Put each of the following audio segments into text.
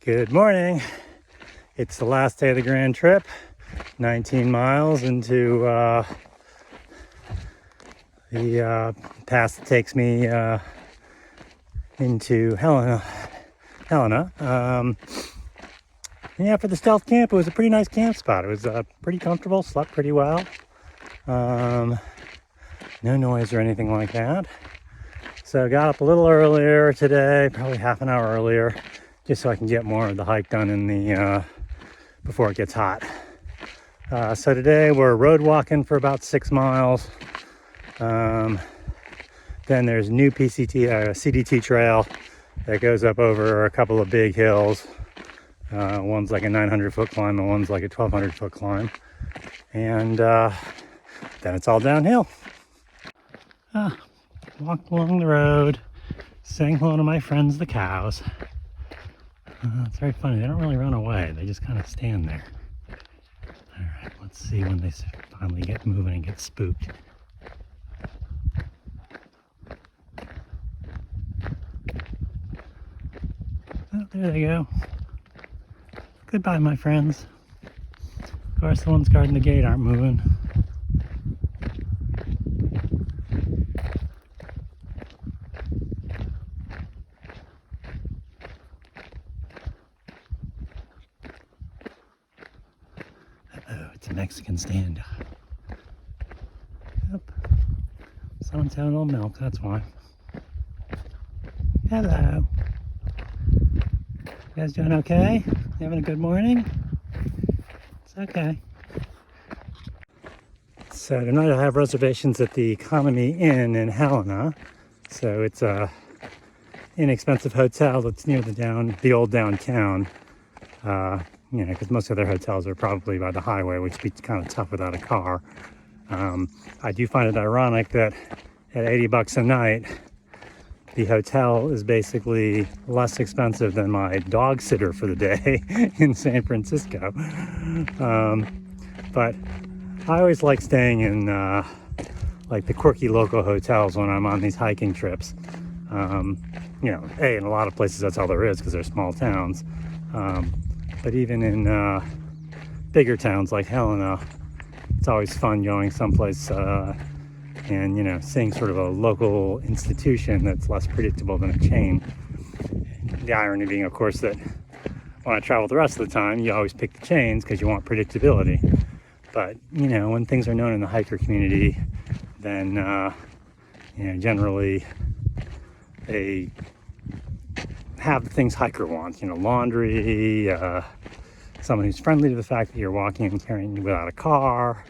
Good morning. It's the last day of the grand trip. 19 miles into the pass that takes me into Helena. Yeah, for the stealth camp, it was a pretty nice camp spot. It was pretty comfortable, slept pretty well. No noise or anything like that. So I got up a little earlier today, probably half an hour earlier, just so I can get more of the hike done in the before it gets hot. So today we're road walking for about 6 miles. Then there's new CDT trail that goes up over a couple of big hills. One's like a 900-foot climb and one's like a 1,200-foot climb. And then it's all downhill. Walked along the road, saying hello to my friends, the cows. It's very funny. They don't really run away. They just kind of stand there. All right, let's see when they finally get moving and get spooked. Oh, there they go. Goodbye, my friends. Of course, the ones guarding the gate aren't moving. It's a Mexican stand. Yep. Someone's having a little milk, that's why. Hello. You guys doing okay? Having a good morning? It's okay. So tonight I have reservations at the Economy Inn in Helena. So it's a inexpensive hotel that's near the old downtown. Because most of their hotels are probably by the highway, which would be kind of tough without a car. I do find it ironic that at $80 a night, the hotel is basically less expensive than my dog sitter for the day in San Francisco. But I always like staying in like the quirky local hotels when I'm on these hiking trips. In a lot of places that's all there is because they're small towns. But even in bigger towns like Helena, it's always fun going someplace and seeing sort of a local institution that's less predictable than a chain. The irony being, of course, that when I travel the rest of the time, you always pick the chains because you want predictability. But when things are known in the hiker community, then generally they have the things hiker wants, laundry, someone who's friendly to the fact that you're walking and carrying without a car,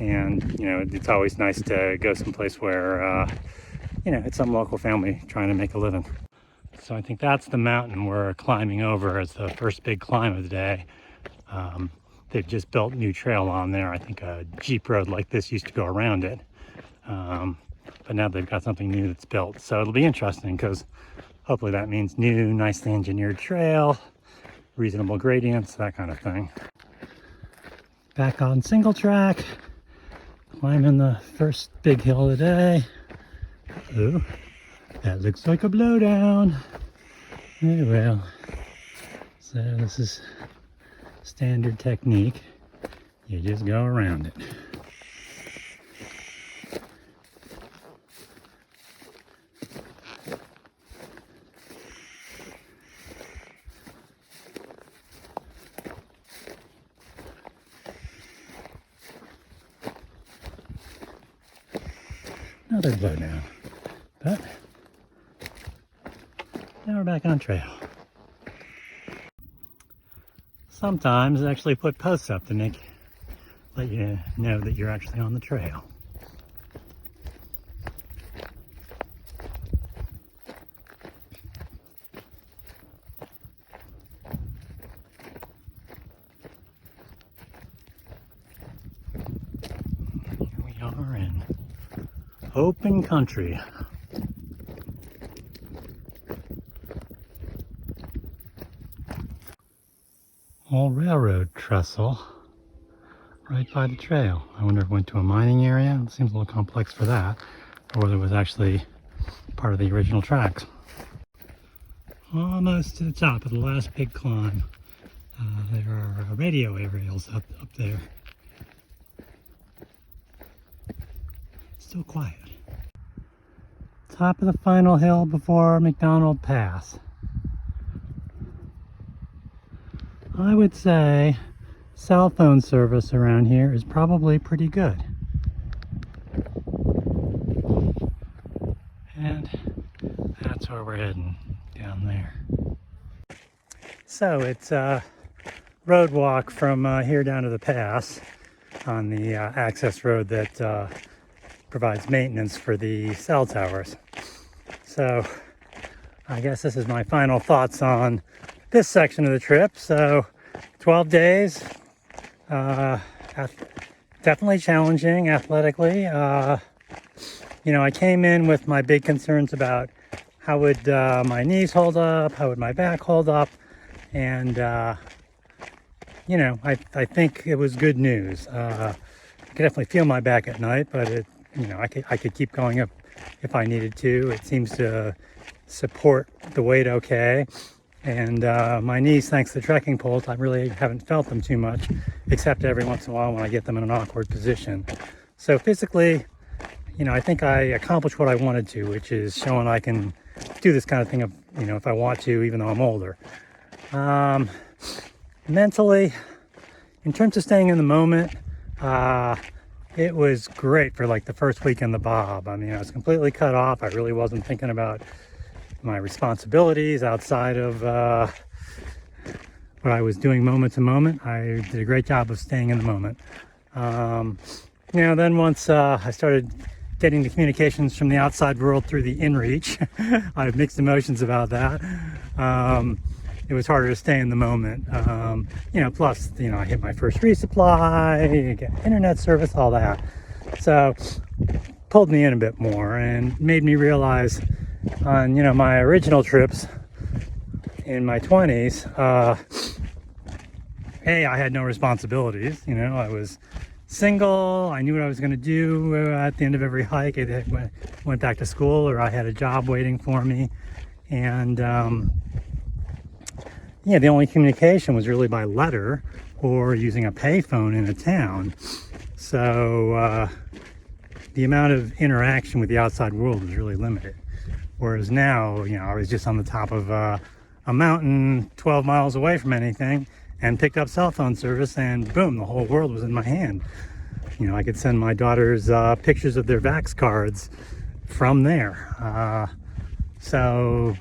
and it's always nice to go someplace where it's some local family trying to make a living. So I think that's the mountain we're climbing over as the first big climb of the day. They've just built new trail on there. I think a Jeep road like this used to go around it. But now they've got something new that's built. So it'll be interesting because hopefully that means new, nicely engineered trail, reasonable gradients, that kind of thing. Back on single track, climbing the first big hill of the day. Ooh, that looks like a blowdown. Oh well. So this is standard technique. You just go around it. Another blowdown, but now we're back on trail. Sometimes I actually put posts up to let you know that you're actually on the trail. Here we are in open country. Old railroad trestle right by the trail. I wonder if it went to a mining area. It seems a little complex for that, or whether it was actually part of the original tracks. Almost to the top of the last big climb. There are radio aerials up there. Still quiet. Top of the final hill before McDonald Pass. I would say cell phone service around here is probably pretty good. And that's where we're heading, down there. So it's a road walk from here down to the pass on the access road that provides maintenance for the cell towers. So I guess this is my final thoughts on this section of the trip. So 12 days, definitely challenging athletically. You know, I came in with my big concerns about how would my knees hold up, how would my back hold up, and you know, I think it was good news. I could definitely feel my back at night, but you know, I could keep going up if I needed to. It seems to support the weight okay. And my knees, thanks to trekking poles, I really haven't felt them too much, except every once in a while when I get them in an awkward position. So physically, you know, I think I accomplished what I wanted to, which is showing I can do this kind of thing, you know, if I want to, even though I'm older. Mentally, in terms of staying in the moment, it was great for like the first week in the Bob. I mean, I was completely cut off. I really wasn't thinking about my responsibilities outside of what I was doing moment to moment. I did a great job of staying in the moment. You know, then once I started getting the communications from the outside world through the inReach, I have mixed emotions about that. It was harder to stay in the moment. You know, plus, you know, I hit my first resupply, get internet service, all that. So pulled me in a bit more and made me realize on, you know, my original trips in my 20s, I had no responsibilities. You know, I was single. I knew what I was going to do at the end of every hike. I went back to school, or I had a job waiting for me. And yeah, the only communication was really by letter or using a payphone in a town. So the amount of interaction with the outside world was really limited. Whereas now, you know, I was just on the top of a mountain 12 miles away from anything and picked up cell phone service, and boom, the whole world was in my hand. You know, I could send my daughters pictures of their Vax cards from there. So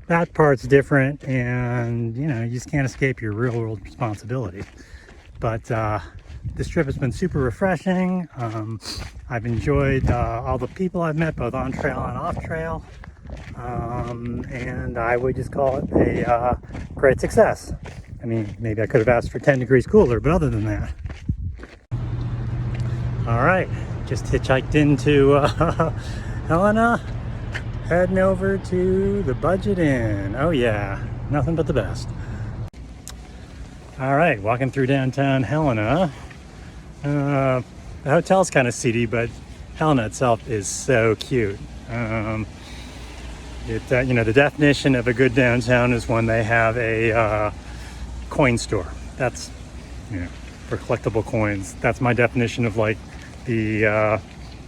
that part's different, and, you know, you just can't escape your real world responsibilities. But this trip has been super refreshing. I've enjoyed all the people I've met, both on trail and off trail. And I would just call it a great success. I mean, maybe I could have asked for 10 degrees cooler, but other than that. All right, just hitchhiked into Helena, heading over to the Budget Inn. Oh yeah, nothing but the best. All right, walking through downtown Helena. The hotel's kind of seedy, but Helena itself is so cute. You know, the definition of a good downtown is when they have a coin store. That's, you know, for collectible coins. That's my definition of, like, the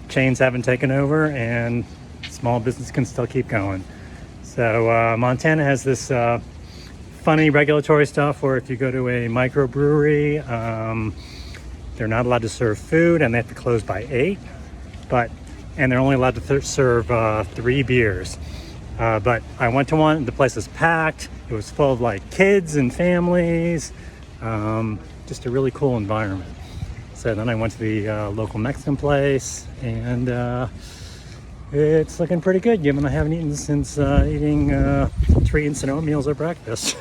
chains haven't taken over and small business can still keep going. So Montana has this funny regulatory stuff where if you go to a microbrewery, they're not allowed to serve food and they have to close by 8, and they're only allowed to serve 3 beers. But I went to one, the place was packed. It was full of like kids and families, just a really cool environment. So then I went to the local Mexican place, and it's looking pretty good given I haven't eaten since eating 3 instant oatmeals at breakfast.